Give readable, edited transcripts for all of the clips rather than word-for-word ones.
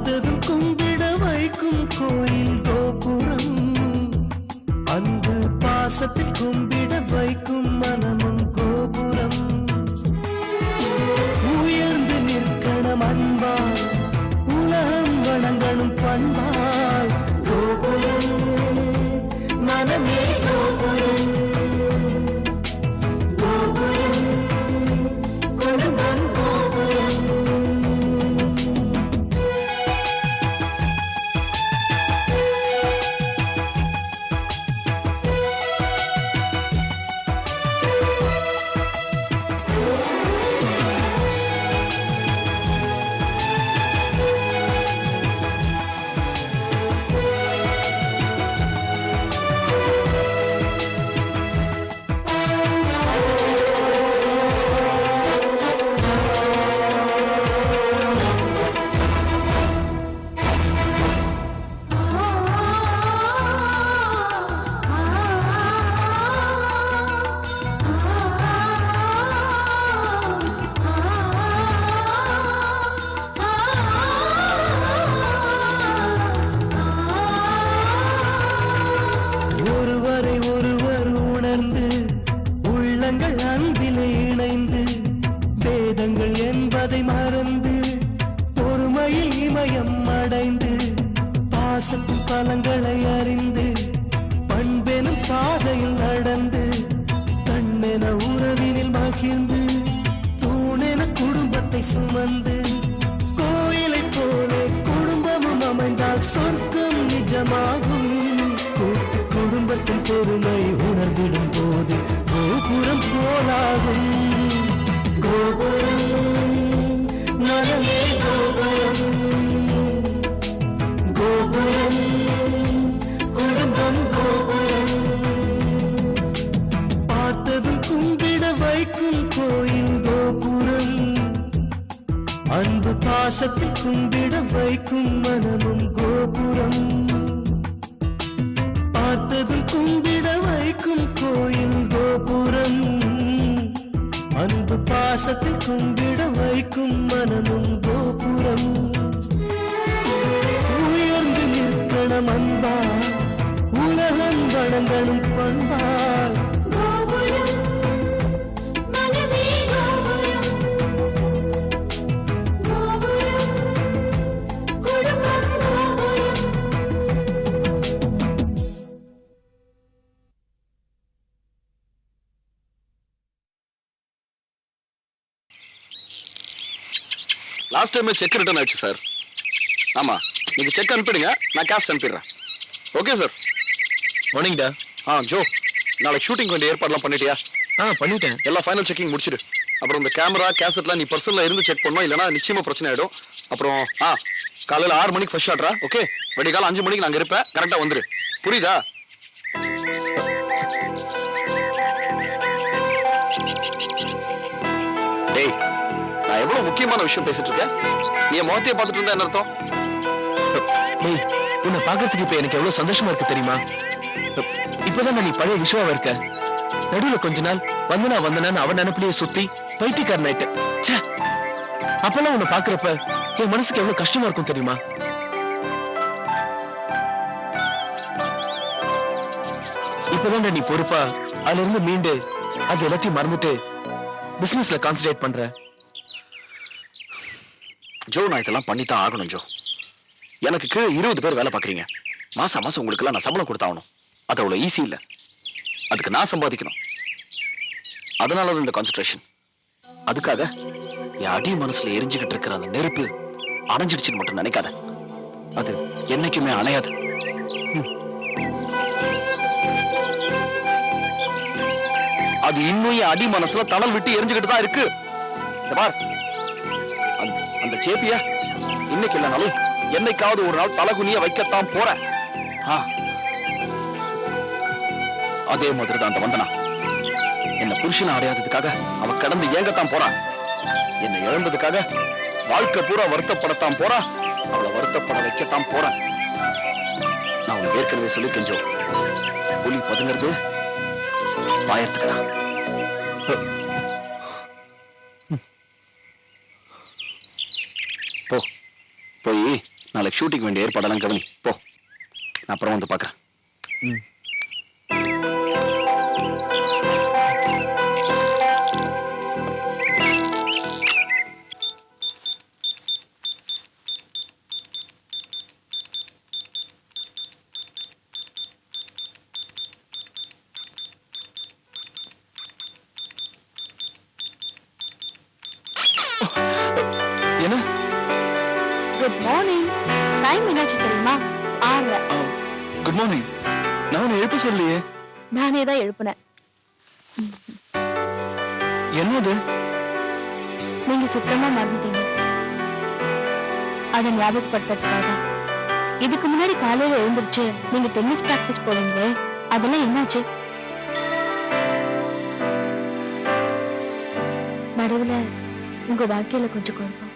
பார்த்ததும் கும்பிட வைக்கும் கோயில் கோபுரம், அன்பு பாசத்தில் கும்பிட வைக்கும் மனமும் கோபுரம். உயர்ந்து நிற்கணும் அன்பால், உலகம் வணங்கணும் பண்பால். கோபுரம் மனமே கோபுரம், கோபுரம் குடும்பம் கோபுரம். ஒருவரை ஒருவர் உணர்ந்து உள்ளங்கள் அன்பிலே இணைந்து, வேதங்கள் என்பதை மறந்து பொறுமையில் இமயம் அடைந்து, பாசத்தின் பலங்களை அறிந்து பண்பெனும் பாதையில் நடந்து, கண்ணென உறவினில் மகிழ்ந்து தூணென குடும்பத்தை சுமந்து, கோயிலை போலே குடும்பமும் அமைந்தால் சொர்க்கம் நிஜமாகும். கூட்டு குடும்பத்தின் பொறுமை உணர்ந்திடும் போது கோபுரம் போலாகும். கோபுரம் மனமே கோபுரம், கோபுரம் குடும்பம் கோபுரம். பார்த்ததும் கும்பிட வைக்கும் கோயில் கோபுரம், அன்பு பாசத்தில் கும்பிட வைக்கும் மனமும் கோபுரம். பார்த்ததும் கும்பிட வைக்கும் கோயில் கோபுரம், அன்பு பாசத்தில் கும்பிட வைக்கும் மனமும் கோபுரம். உயர்ந்து நிற்கணும் அன்பால், உலகம் வணங்கணும் பண்பால். கோபுரம் மனமே கோபுரம், கோபுரம் குடும்பம் கோபுரம். லாஸ்ட் டைம் செக் ரிட்டர்ன் ஆயிடுச்சு சார். ஆமா, நீங்க செக் அனுப்பிடுங்க, நான் கேஷ் அனுப்பிடுறேன். Okay sir. மார்னிங் டா. ஜோ, நாளைக்கு ஷூட்டிங் வேண்டிய ஏற்பாடுலாம் பண்ணிட்டியா? பண்ணிட்டேன். எல்லாம் ஃபைனல் செக்கிங் முடிச்சிடு. அப்புறம் இந்த கேமரா கேசட்லாம் நீ பர்சனலா இருந்து செக் பண்ணணும், இல்லைனா நிச்சயமா பிரச்சனை ஆயிடும். அப்புறம் காலையில் 6 மணிக்கு ஃபர்ஸ்ட் ஷாட்ரா. ஓகே, வெடிகாலம் 5 மணிக்கு நாங்கள் இருப்பேன். கரெக்டாக வந்துரு, புரியுதா? டேய், நான் எவ்வளவு முக்கியமான விஷயம் பேசிட்டு இருக்கேன், நீ என் முகத்தையே பார்த்துட்டு இருந்தா என்ன அர்த்தம்? டேய், உன்னை பார்க்கறதுக்கு இப்ப எனக்கு எவ்வளவு சந்தோஷமா இருக்கு தெரியுமா? இப்பதான் நீ பழைய விஷயமா இருக்க. நடுவுல கொஞ்ச நாள் வந்தனான்னு அவன் நினைப்பிலேயே சுத்தி பைத்தியக்காரன் ஆயிட்டு. அப்பெல்லாம் உன்னை பாக்குறப்ப என் மனசுக்கு எவ்வளவு கஷ்டமா இருக்கும் தெரியுமா? இப்பதான் நீ பொறுப்பா அதுல இருந்து மீண்டு அது எல்லாத்தையும் மறந்துட்டு பிசினஸ்ல கான்சன்ட்ரேட் பண்ற. ஜோ, நான் இதெல்லாம் பண்ணித்தான் ஆகணும் ஜோ. எனக்கு கீழே 20 பேர் வேலை பார்க்குறீங்க. மாசம் மாசம் உங்களுக்கெல்லாம் நான் சம்பளம் கொடுத்தாகணும். அது அவ்வளோ ஈஸி இல்லை. அதுக்கு நான் சம்பாதிக்கணும். அதனால தான் இந்த கான்சன்ட்ரேஷன். அதுக்காக என் அடி மனசுல எரிஞ்சுக்கிட்டு இருக்கிற அந்த நெருப்பு அணைஞ்சிடுச்சுன்னு மட்டும் நினைக்காத. அது என்னைக்குமே அணையாது. அது இன்னும் என் அடி மனசுல தணல் விட்டு எரிஞ்சுக்கிட்டு தான் இருக்கு. இந்த பார், அந்த சேப்பிய இன்னைக்கு இல்லைனாலும் என்னைக்காவது ஒரு நாள் தலகுனிய வைக்கத்தான் போறேன். அதே மாதிரி தான் அந்த வந்தனா. என்ன புருஷனை அடையாததுக்காக அவ கடந்து ஏங்கத்தான் போறான். என்னை இழந்ததுக்காக வாழ்க்கை பூரா வருத்தப்படத்தான் போறா. அவளை வருத்தப்பட வைக்கத்தான் போறேன். நான் உனக்கு ஏற்கனவே சொல்லியிருக்கேன் ஜோ, புலி பதுங்கிறது பாயறதுக்கு தான். போய் நாளைக்கு ஷூட்டிங் வேண்டிய ஏற்பாடெல்லாம் கவனி போ. நான் அப்புறம் வந்து பார்க்குறேன். என்ன? Good morning. டைம் என்னாச்சு தெரியுமா? 6:30. Good morning. நான் எழுப்ப சொல்லியே. நானே தான் எழுப்புனேன். என்னது? நீங்க சுத்தமா மறந்துட்டீங்க. அதை ஞாபகப்படுத்துறதுக்காக தான். இதுக்கு முன்னாடி காலையில எழுந்திருச்சு நீங்க டென்னிஸ் பிராக்டிஸ் போவீங்களே, அதெல்லாம் என்னாச்சு? நடுவுல உங்க வாழ்க்கையில கொஞ்சம் குழப்பம்.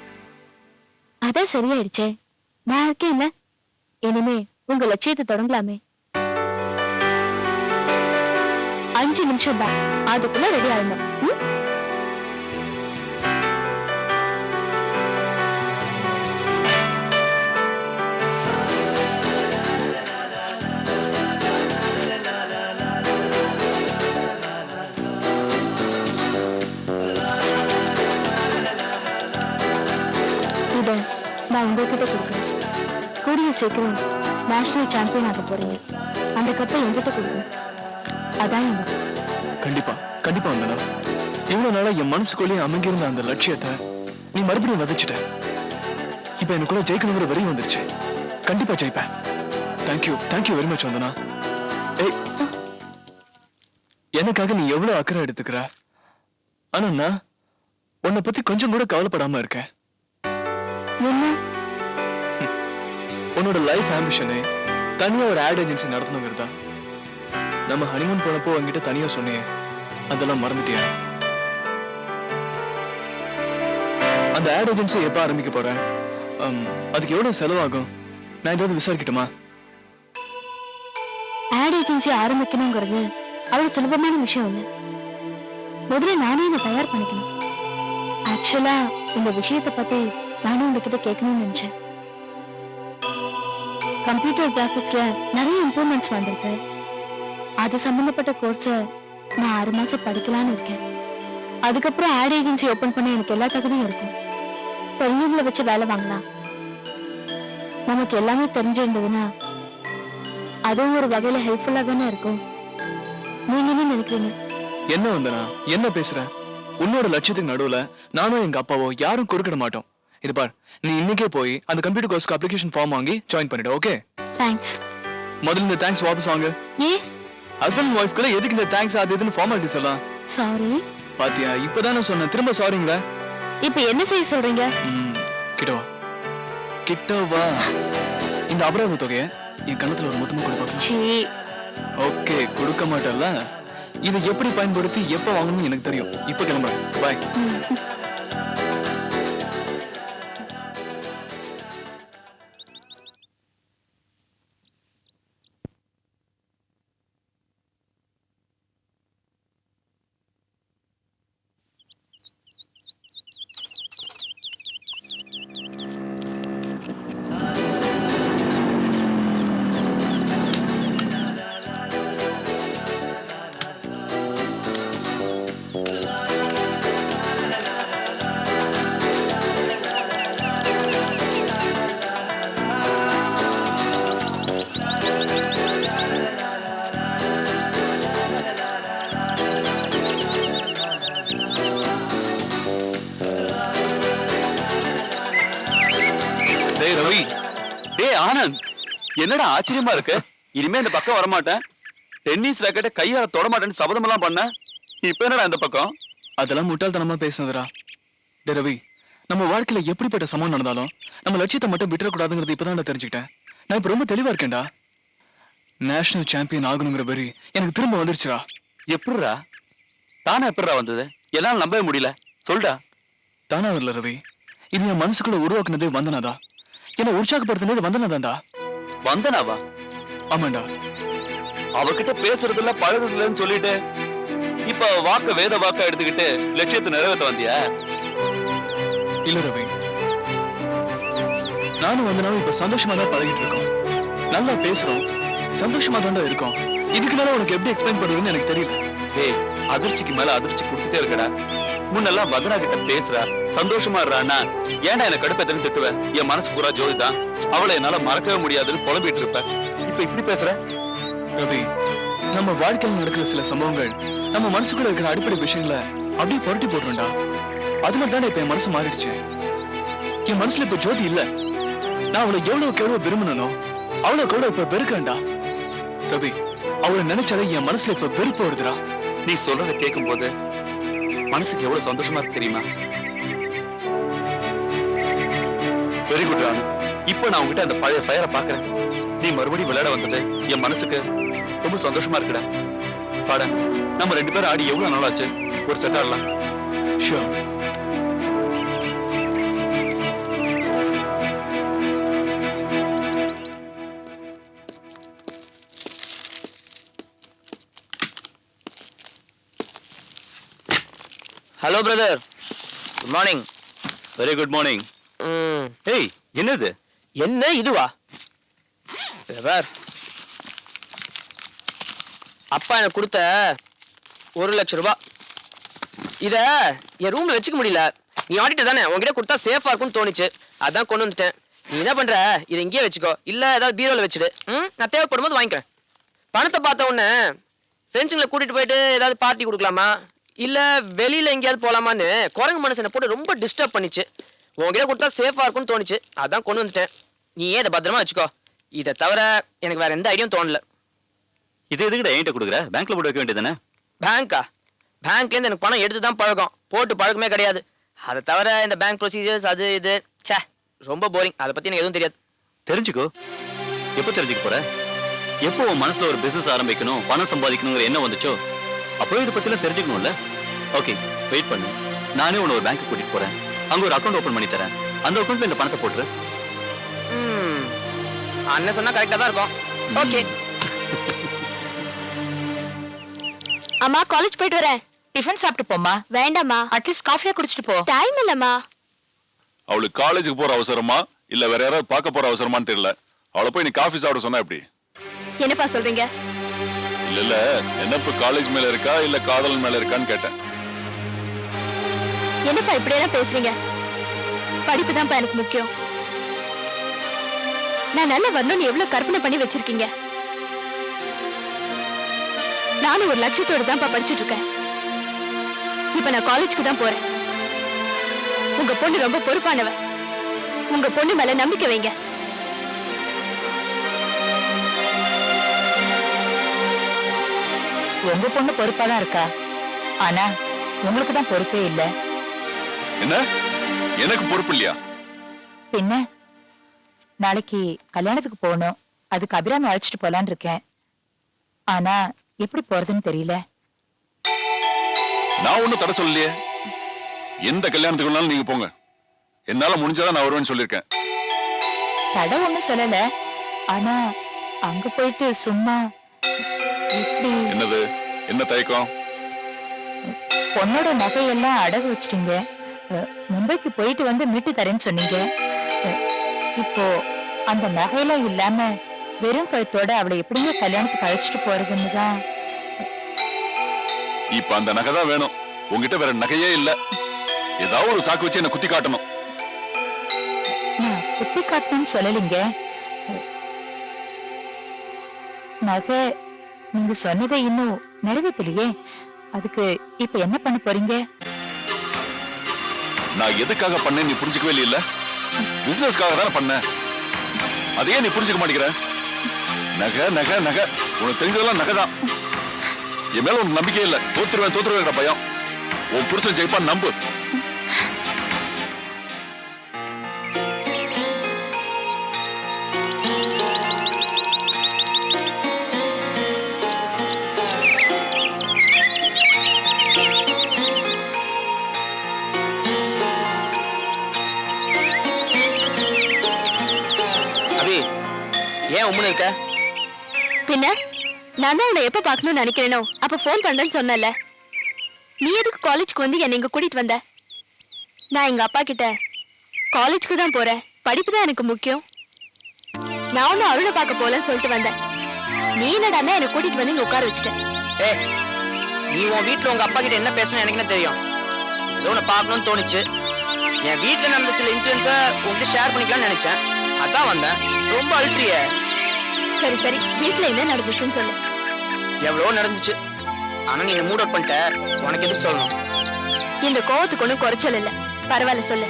அதான் சரியாயிடுச்சே. நான் இருக்கேன்ல, இனிமே உங்க லட்சியத்தை தொடங்கலாமே. 5 நிமிஷம் தான், அதுக்குள்ள ரெடி ஆயிடணும். இதை நான் உங்ககிட்ட கொடுக்குறேன். கூடிய சீக்கிரம் நேஷனல் சாம்பியன் ஆக போறீங்க. அந்த கப்பை என்கிட்ட கொடுங்க. அதான் எங்க கண்டிப்பா கண்டிப்பா வந்தனா. இவ்வளவு நாளா என் மனசுக்குள்ளேயே அமைங்கிருந்த அந்த லட்சியத்தை நீ மறுபடியும் விதைச்சிட்ட. இப்ப எனக்குள்ள ஜெயிக்கணுங்கிற வரி வந்துருச்சு. கண்டிப்பா ஜெயிப்பேன். தேங்க்யூ வெரி மச் வந்தனா. ஏய், எனக்காக நீ எவ்வளவு அக்கறை எடுத்துக்கிற. ஆனா நான் உன்னை பத்தி கொஞ்சம் கூட கவலைப்படாம இருக்கேன். என்ன? உன்னோட லைஃப் ஆம்பிஷனே தனியா ஒரு ஆட் ஏஜென்சி நடத்தணுங்கிறதா. நம்ம ஹனிமூன் போனப்போ என்கிட்ட தனியா சொன்னியே, அதெல்லாம் மறந்துட்டியா? அந்த ஆட் ஏஜென்சி எப்ப ஆரம்பிக்க போற? அதுக்கு எவ்வளவு செலவாகும்? நான் ஏதாவது விசாரிக்கட்டுமா? ஆட் ஏஜென்சி ஆரம்பிக்கணுங்கிறது அவ்வளவு சுலபமான விஷயம் இல்லை. முதல்ல நானே இதை தயார் பண்ணிக்கணும். ஆக்சுவலா இந்த விஷயத்தை பத்தி நானும் உங்ககிட்ட கேட்கணும்னு நினைச்சேன். கம்ப்யூட்டர் கிராபிக்ஸ்ல நிறைய இம்ப்ரூவ்மெண்ட்ஸ் வந்திருக்கு. அது சம்பந்தப்பட்ட கோர்ஸை நான் 6 மாசம் படிக்கலான்னு இருக்கேன். அதுக்கப்புறம் ஆட் ஏஜென்சி ஓபன் பண்ண எனக்கு எல்லா தகுதியும் இருக்கும். பெரியவங்களை வச்சு வேலை வாங்கலாம். நமக்கு எல்லாமே தெரிஞ்சிருந்ததுன்னா அதுவும் ஒரு வகையில ஹெல்ப்ஃபுல்லா தானே இருக்கும். நீங்க என்ன நினைக்கிறீங்க? என்ன வந்தனா, என்ன பேசுற? உன்னோட லட்சியத்துக்கு நடுவுல நானும் எங்க அப்பாவோ யாரும் குறுக்கிட மாட்டோம். இது பார், நீ இன்னைக்கே போய் அந்த கம்ப்யூட்டர் கோர்ஸ்க்கு அப்ளிகேஷன் ஃபார்ம் வாங்கி ஜாயின் பண்ணிடு. ஓகே? தேங்க்ஸ். முதல்ல இந்த தேங்க்ஸ் வாபஸ் வாங்க. ஏ, ஹஸ்பண்ட் அண்ட் ஒய்ஃப்குள்ள எதுக்கு இந்த தேங்க்ஸ் அது இதுன்னு ஃபார்மாலிட்டிஸ் எல்லாம்? சாரி. பாத்தியா, இப்பதான் நான் சொன்னேன், திரும்ப சாரிங்களா? இப்போ என்ன செய்ய சொல்றீங்க? கிட்ட வா. இந்த அபராத தொகையை என் கணத்துல ஒரு மொத்தமா கொடுப்பாங்க. சீ. ஓகே, கொடுக்க மாட்டல்ல. இதை எப்படி பயன்படுத்தி எப்ப வாங்கணும்னு எனக்கு தெரியும். இப்ப கிளம்புறேன். பாய். ரவி, டேய் ஆனந்த், என்னடா ஆச்சரியமா இருக்கு? இனிமே இந்த பக்கம் வரமாட்டேன், டென்னிஸ் ராக்கெட்டை கையால தொட மாட்டேன்னு சபதம் எல்லாம் பண்ண. இப்ப என்னடா இந்த பக்கம்? அதெல்லாம் முட்டாள்தனமா பேசுனதுடா. டே ரவி, நம்ம வாழ்க்கையில எப்படிப்பட்ட சமம் நடந்தாலும் நம்ம லட்சியத்தை மட்டும் விட்டுறக்கூடாதுங்கிறது இப்பதான் நான் தெரிஞ்சுக்கிட்டேன். நான் இப்ப ரொம்ப தெளிவா இருக்கேன்டா. நேஷனல் சாம்பியன் ஆகணுங்கிற வெறி எனக்கு திரும்ப வந்துருச்சுடா. எப்படிரா? தானே எப்படிரா வந்தது? என்னால நம்பவே முடியல, சொல்டா. தானா வரல ரவி, இது என் மனசுக்குள்ள உருவாக்குனதே வந்தனாதா. என்ன உற்சாகப்படுத்தினது வந்தனாதான்டா. வந்தனாவா? ஆமாண்டா. அவகிட்ட பேசுறதுல பழகுறதுலன்னு சொல்லிட்டு இப்ப வாக்க வேத வாக்கா எடுத்துக்கிட்டு லட்சியத்தை நிறைவேற்ற வந்தியா? இல்ல ரவி, நானும் வந்தனாலும் இப்ப சந்தோஷமா தான் பழகிட்டு இருக்கோம். நல்லா பேசுறோம், சந்தோஷமா தான் இருக்கோம். இதுக்கு மேல உனக்கு எப்படி எக்ஸ்பிளைன் பண்ணுறதுன்னு எனக்கு தெரியல. ஏய், அதிர்ச்சிக்கு மேல அதிர்ச்சி கொடுத்துட்டே இருக்கடா. முன்னெல்லாம் வதனா கிட்ட பேசுறா, சந்தோஷமா இருறானா, ஏன்டா எனக்கு கடுப்பேத்தன்னு திட்டுவேன். என் மனசு பூரா ஜோதி தான், அவளை என்னால மறக்கவே முடியாதுன்னு புலம்பிட்டு இருப்பேன். இப்ப இப்படி பேசுற? ரவி, நம்ம வாழ்க்கையில் நடக்கிற சில சம்பவங்கள் நம்ம மனசுக்குள்ள இருக்கிற அடிப்படை விஷயங்களை அப்படியே புரட்டி போடுறோம்டா. அதனால தானே இப்ப என் மனசு மாறிடுச்சு. என் மனசுல இப்ப ஜோதி இல்ல. நான் அவளை எவ்வளவுக்கு எவ்வளவு விரும்பணும் அவ்வளவுக்கு எவ்வளவு இப்ப வெறுக்கிறேன்டா. ரவி, அவளை நினைச்சாலே என் மனசுல இப்ப வெறுப்பு வருதுடா. நீ சொல்றதை கேட்கும் போது மனசுக்கு எவ்வளவு சந்தோஷமா இருக்கு தெரியுமா? Very good ராணு. இப்ப நான் உங்ககிட்ட அந்த பழைய ஃபயரை பாக்குறேன். நீ மறுபடியும் விளையாட வந்தது என் மனசுக்கு ரொம்ப சந்தோஷமா இருக்குடா. பாட, நம்ம 2 பேரும் ஆடி எவ்வளவு நாளாச்சு. ஒரு செட் ஆடலாம். Sure. Hello brother, good morning. Very good morning. ஏய், என்னது? என்ன இதுவா? பிரதர், அப்பா எனக்கு கொடுத்த 1 லட்சம் ரூபாய். இத என் ரூம்ல வச்சுக்க முடியல. நீ ஆடிட்டு தானே, உன்கிட்ட கொடுத்தா சேஃபா இருக்கும்னு தோணுச்சு, அதான் கொண்டு வந்துட்டேன். நீ என்ன பண்ற, இதை இங்கேயே வச்சுக்கோ, இல்ல ஏதாவது பீரோல வச்சுடு. நான் தேவைப்படும் போது வாங்கிக்கிறேன். பணத்தை பார்த்த உடனே ஃப்ரெண்ட்ஸுங்களை கூட்டிட்டு போயிட்டு ஏதாவது பார்ட்டி கொடுக்கலாமா, இல்ல வெளியில எங்கேயாவது போலாமான்னு குரங்கு மனசனை போட்டு ரொம்ப டிஸ்டர்ப் பண்ணிச்சு. உங்ககிட்ட கொடுத்தா சேஃபா இருக்கும்னு தோணுச்சு, அதான் கொண்டு வந்துட்டேன். நீ ஏன் இதை பத்திரமா வச்சுக்கோ. இதை தவிர எனக்கு வேற எந்த ஐடியாவும் தோணல. இது எதுக்கிட்ட என்கிட்ட கொடுக்குற? பேங்க்ல போட்டு வைக்க வேண்டியதானே? பேங்க்கா? பேங்க்லேருந்து எனக்கு பணம் எடுத்து தான் பழக்கம், போட்டு பழக்கமே கிடையாது. அதை தவிர இந்த பேங்க் ப்ரொசீஜர்ஸ் அது இது சே ரொம்ப போரிங். அதை பத்தி எனக்கு எதுவும் தெரியாது. தெரிஞ்சுக்கோ. எப்போ தெரிஞ்சுக்க போற? எப்போ உன் மனசுல ஒரு பிசினஸ் ஆரம்பிக்கணும், பணம் சம்பாதிக்கணுங்கிற என்ன வந்துச்சோ அப்போ இதை பத்திலாம் தெரிஞ்சுக்கணும்ல. ஓகே, வெயிட் பண்ணு. நானே உன்னை ஒரு பேங்க்கு கூட்டிட்டு போறேன். அங்க ஒரு அக்கௌண்ட் ஓபன் பண்ணி தரேன். அந்த அக்கௌண்ட்ல இந்த பணத்தை போட்டுரு. அண்ணன் சொன்னா கரெக்டா தான் இருக்கும். ஓகே. அம்மா, காலேஜ் போயிட்டு வரேன். டிஃபன் சாப்பிட்டு போமா. வேண்டாம்மா, அட்லீஸ்ட் காஃபியா குடிச்சிட்டு போ. டைம் இல்லம்மா. அவளுக்கு காலேஜுக்கு போற அவசரமா இல்ல வேற யாராவது பார்க்க போற அவசரமான்னு தெரியல. அவளை போய் நீ காஃபி சாப்பிட சொன்னா எப்படி? என்னப்பா சொல்றீங்க? இல்ல நினைப்பு காலேஜ் மேல இருக்கா இல்ல காதல் மேல இருக்கான்னு கேட்டேன். என்னப்பா இப்படியெல்லாம் பேசுறீங்க? படிப்பு தான்ப்பா எனக்கு முக்கியம். நான் நல்லா வரணும்னு எவ்வளவு கற்பனை பண்ணி வச்சிருக்கீங்க. நானும் ஒரு லட்சியத்தோடு தான்ப்பா படிச்சுட்டு இருக்கேன். இப்ப நான் காலேஜுக்கு தான் போறேன். உங்க பொண்ணு ரொம்ப பொறுப்பானவ. உங்க பொண்ணு மேல நம்பிக்கை வைங்க. உங்க பொண்ணு பொறுப்பாதான் இருக்கா, ஆனா உங்களுக்கு தான் பொறுப்பே இல்ல. என்ன, எனக்கு பொறுப்பு இல்லையா? பின்ன நாளைக்கு கல்யாணத்துக்கு போகணும். அதுக்கு அபிராமி அழைச்சிட்டு போலான்னு இருக்கேன். ஆனா எப்படி போறதுன்னு தெரியல. நான் ஒண்ணும் தடை சொல்லலையே. எந்த கல்யாணத்துக்கு வேணாலும் நீங்க போங்க. என்னால முடிஞ்சாதான் நான் வருவேன்னு சொல்லியிருக்கேன். தடை ஒண்ணும் சொல்லல, ஆனா அங்க போயிட்டு சும்மா எப்படி? என்னது, என்ன தயக்கம்? பொண்ணோட நகையெல்லாம் அடகு வச்சிட்டீங்க. மும்பைக்கு போயிட்டு வந்து மீட்டு தரேன்னு சொன்னீங்க. இப்போ அந்த நகையெல்லாம் இல்லாம வெறும் கழுத்தோட அவளை எப்படிங்க கல்யாணத்துக்கு அழைச்சிட்டு போறதுன்னு தான். இப்ப அந்த நகை தான் வேணும். உங்ககிட்ட வேற நகையே இல்ல. ஏதாவது ஒரு சாக்கு வச்சு என்ன குத்தி காட்டணும். நான் குத்தி காட்டணும்னு சொல்லலைங்க. நகை நீங்க சொன்னதை இன்னும் நிறைவேற்றலையே. அதுக்கு இப்ப என்ன பண்ண போறீங்க? நான் எதுக்காக பண்ணேன் நீ புரிஞ்சுக்கவே இல்ல. பிசினஸ்க்காக தானே பண்ணேன். அதையே நீ புரிஞ்சுக்க மாட்டேங்கிற. நகை நகை நகை, உனக்கு தெரிஞ்சதெல்லாம் நகை தான். என் மேல உனக்கு நம்பிக்கை இல்ல. தோத்துருவேன் பயம். உன் புருஷன் ஜெயிப்பான் நம்பு. அபி, ஏன் உம்முன்னு இருக்க? பின்ன நான் தான் உன்னை எப்ப பார்க்கணும்னு நினைக்கிறேனோ அப்ப போன் பண்றேன்னு சொன்னல. நீ எதுக்கு காலேஜ்க்கு வந்து என்னை இங்க கூட்டிட்டு வந்த? நான் எங்க அப்பா கிட்ட காலேஜ்க்கு தான் போறேன், படிப்பு தான் எனக்கு முக்கியம். நான் ஒன்னும் அருளை பார்க்க போலன்னு சொல்லிட்டு வந்தேன். நீ என்னடான்னா என்னை கூட்டிட்டு வந்து இங்க உட்கார வச்சுட்டேன். ஏய், நீ உன் வீட்டுல உங்க அப்பா கிட்ட என்ன பேசணும் எனக்கு என்ன தெரியும். ஏதோ உன்னை பார்க்கணும்னு தோணுச்சு. என் வீட்டுல நடந்த சில இன்சிடென்ட்ஸை உங்ககிட்ட ஷேர் பண்ணிக்கலாம்னு நினைச்சேன். அதான் வந்தேன். ரொம்ப அழுற்றிய. சரி சரி, வீட்டுல என்ன நடந்துச்சுன்னு சொல்லு. எவ்வளவோ நடந்துச்சு. ஆனா நீ மூட் அவுட் பண்ணிட்ட. உனக்கு எதுக்கு சொல்லணும்? இந்த கோவத்துக்கு ஒன்றும் குறைச்சல் இல்ல. பரவாயில்ல சொல்லு.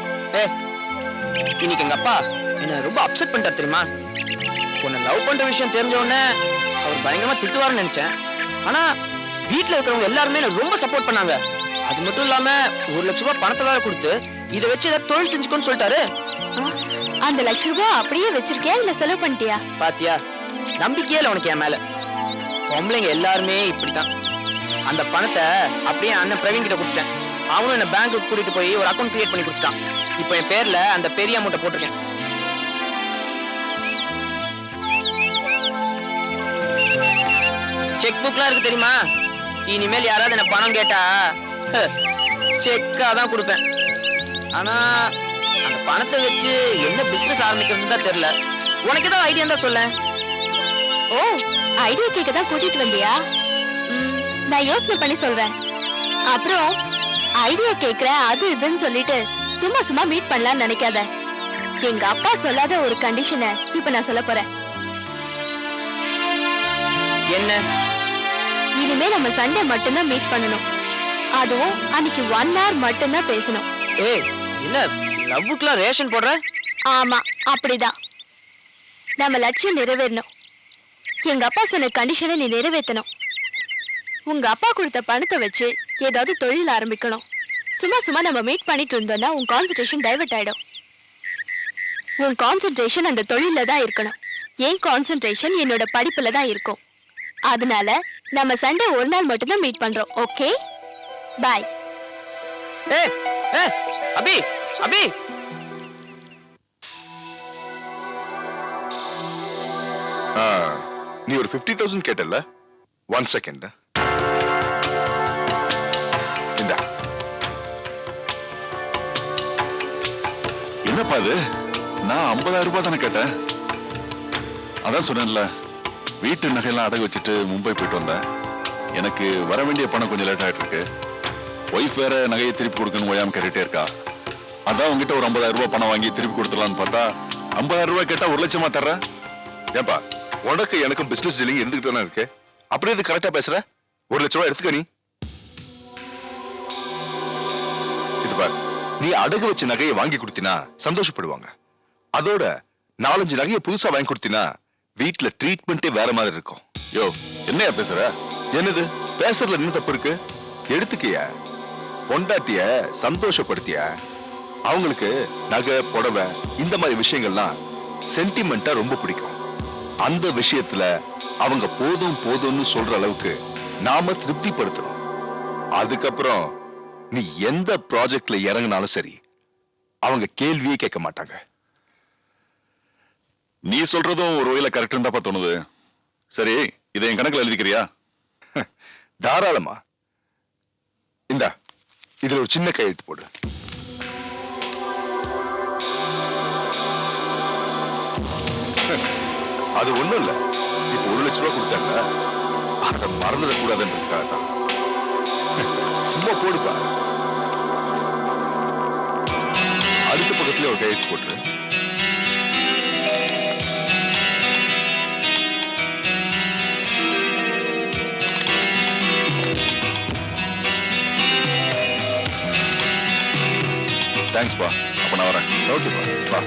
இன்னைக்கு எங்க அப்பா என்ன ரொம்ப அப்செட் பண்ணிட்டார் தெரியுமா. உன்னை லவ் பண்ற விஷயம் தெரிஞ்ச உடனே அவர் பயங்கரமா திட்டுவாருன்னு நினைச்சேன். ஆனா வீட்டுல இருக்கிறவங்க எல்லாருமே எனக்கு ரொம்ப சப்போர்ட் பண்ணாங்க. அது மட்டும் இல்லாம 1 லட்சம் ரூபாய் பணத்தை வேற கொடுத்து இதை வச்சு ஏதாவது தொழில் செஞ்சுக்கோன்னு சொல்லிட்டாரு. அந்த ₹1,00,000 அப்படியே வச்சிருக்கியா இல்ல செலவு பண்ணிட்டியா? பாத்தியா, நம்பிக்கையே இல்லை உனக்கு என் மேல. பொம்பளைங்க எல்லாருமே இப்படித்தான். அந்த பணத்தை அப்படியே அண்ணன் பிரவீன் கிட்ட கொடுத்துட்டேன். அவனும் என்ன பேங்க்குக்கு கூட்டிட்டு போய் ஒரு அக்கௌண்ட் கிரியேட் பண்ணி கொடுத்துட்டான். இப்போ என் பேர்ல அந்த பெரிய அமௌண்ட்டை போட்டிருக்கேன். செக் புக்லாம் இருக்கு தெரியுமா. இனிமேல் யாராவது என்ன பணம் கேட்டா செக்கா தான் கொடுப்பேன். ஆனா அந்த பணத்தை வச்சு என்ன பிசினஸ் ஆரம்பிக்கிறது தான் தெரியல. உனக்கு ஏதாவது ஐடியா தான் சொல்ல. ஓ, ஐடியா கேட்க தான் கூட்டிட்டு வந்தியா? நான் யோசனை பண்ணி சொல்றேன். அப்புறம் ஐடியா கேட்கிறேன் அது இதுன்னு சொல்லிட்டு சும்மா சும்மா மீட் பண்ணலாம்னு நினைக்காத. எங்க அப்பா சொல்லாத ஒரு கண்டிஷனை இப்ப நான் சொல்ல போறேன். என்ன? இனிமே நம்ம சண்டே மட்டும்தான் மீட் பண்ணணும். அதுவும் அன்னைக்கு 1 hour மட்டும்தான் பேசணும். ஏய், என்ன லவ்வுக்குலாம் ரேஷன் போடுற? ஆமா, அப்படிதான். நம்ம லட்சியம் நிறைவேறணும். எங்க அப்பா சொன்ன கண்டிஷனை நீ நிறைவேற்றணும். உங்க அப்பா கொடுத்த பணத்தை வச்சு ஏதாவது தொழில் ஆரம்பிக்கணும். சும்மா சும்மா நம்ம மீட் பண்ணிட்டு இருந்தோம்னா உன் கான்சென்ட்ரேஷன் டைவர்ட் ஆயிடும். உன் கான்சென்ட்ரேஷன் அந்த தொழில தான் இருக்கணும். என் கான்சென்ட்ரேஷன் என்னோட படிப்புல தான் இருக்கும். அதனால நம்ம சண்டே 1 நாள் மட்டும்தான் மீட் பண்றோம். ஓகே, பாய். ஏய் ஏய், அபி அபி, நீ ஒரு 50,000 கேட்டல. 1 செகண்ட். இந்தா. என்னப்பா இது? நான் 50,000 ரூபாய் தானே கேட்டேன். அதான் சொன்னேன்ல, வீட்டு நகையெல்லாம் அடகு வச்சுட்டு மும்பை போயிட்டு வந்தேன். எனக்கு வர வேண்டிய பணம் கொஞ்சம் லேட் ஆயிட்டு இருக்கு. ஒய்ஃப் வேற நகையை திருப்பி கொடுக்கணும் ஓயாம கேட்டுட்டே இருக்கா. அதான் உங்ககிட்ட ஒரு 50,000 ரூபாய் பணம் வாங்கி திருப்பி கொடுத்துடலான்னு பார்த்தா 50,000 ரூபாய் கேட்டா 1 லட்சமா தர்ற. ஏன்பா, உனக்கு எனக்கும் பிசினஸ் டீலிங் இருந்துகிட்டு தானே இருக்கு. அப்படியே இது கரெக்டா பேசுற. 1 லட்சம் ரூபாய் எடுத்துக்க. நீ இது பார், நீ அடகு வச்ச நகையை வாங்கி கொடுத்தினா சந்தோஷப்படுவாங்க. அதோட 4-5 நகையை புதுசா வாங்கி கொடுத்தினா வீட்டுல ட்ரீட்மெண்ட்டே வேற மாதிரி இருக்கும். யோ, என்னையா பேசுற? என்னது பேசுறதுல என்ன தப்பு இருக்கு? எடுத்துக்கிய பொண்டாட்டிய சந்தோஷப்படுத்திய. அவங்களுக்கு நகை புடவை இந்த மாதிரி விஷயங்கள்லாம் சென்டிமெண்டா ரொம்ப பிடிக்கும். அந்த விஷயத்துல அவங்க போதும் போதும்னு சொல்ற அளவுக்கு நாம திருப்திப்படுத்தணும். அதுக்கப்புறம் நீ எந்த ப்ராஜெக்ட்ல இறங்கினாலும் சரி, அவங்க கேள்வியே கேட்க மாட்டாங்க. நீ சொல்றதும் ஒரு வகையில கரெக்ட் தான் தோணுது. சரி, இதை என் கணக்குல எழுதிக்கிறியா? தாராளமா. இந்தா, இதுல ஒரு சின்ன கையெழுத்து போடு. அது ஒண்ணும் இல்ல. இப்ப 1 லட்சம் ரூபாய் கொடுத்தாங்க, அதை மறந்துட கூடாதுன்றதுக்காக தான். சும்மா போடுப்பா. அடுத்த பக்கத்துல ஒரு கையெழுத்து போட்டுரு. தேங்க்ஸ்பா. அப்ப நான் வரேன். ஓகேப்பா, வா.